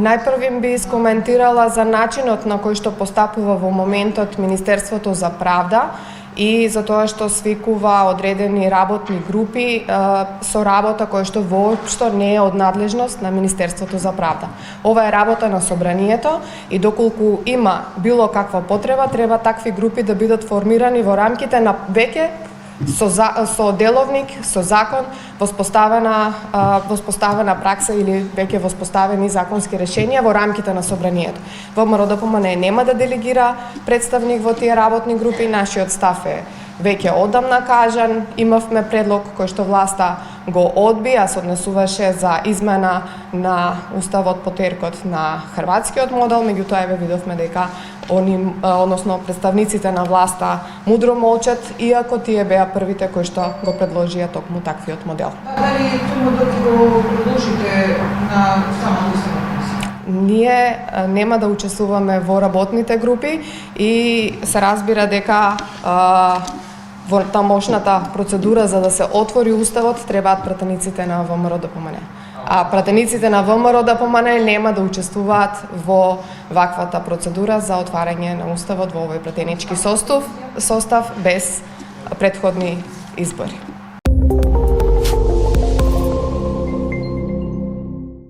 Најпрвим би искоментирала за начинот на кој што постапува во моментот Министерството за правда и за тоа што свикува одредени работни групи со работа која што воопшто не е од надлежност на Министерството за правда. Ова е работа на Собранието и доколку има било каква потреба, треба такви групи да бидат формирани во рамките на веќе со деловник, со закон, воспоставена пракса или веќе воспоставени законски решенија во рамките на Собранието. ВМРО ДПМНЕ нема да делегира представник во тие работни групи, нашиот став е веќе одамна кажан, имавме предлог кој што власта го одби, а се однесуваше за измена на уставот по теркот на хрватскиот модел, меѓутоа еве видовме дека односно представниците на власта мудро молчат, иако тие беа првите кои што го предложија токму таквиот модел. Дали тој модел ќе го предложите на самата уставна комисија? Ние нема да учествуваме во работните групи и се разбира дека во тамошната процедура за да се отвори уставот требаат пратениците на ВМРО ДПМНЕ. А пратениците на ВМРО ДПМНЕ нема да учествуваат во ваквата процедура за отварање на уставот во овој пратенички состав без претходни избори.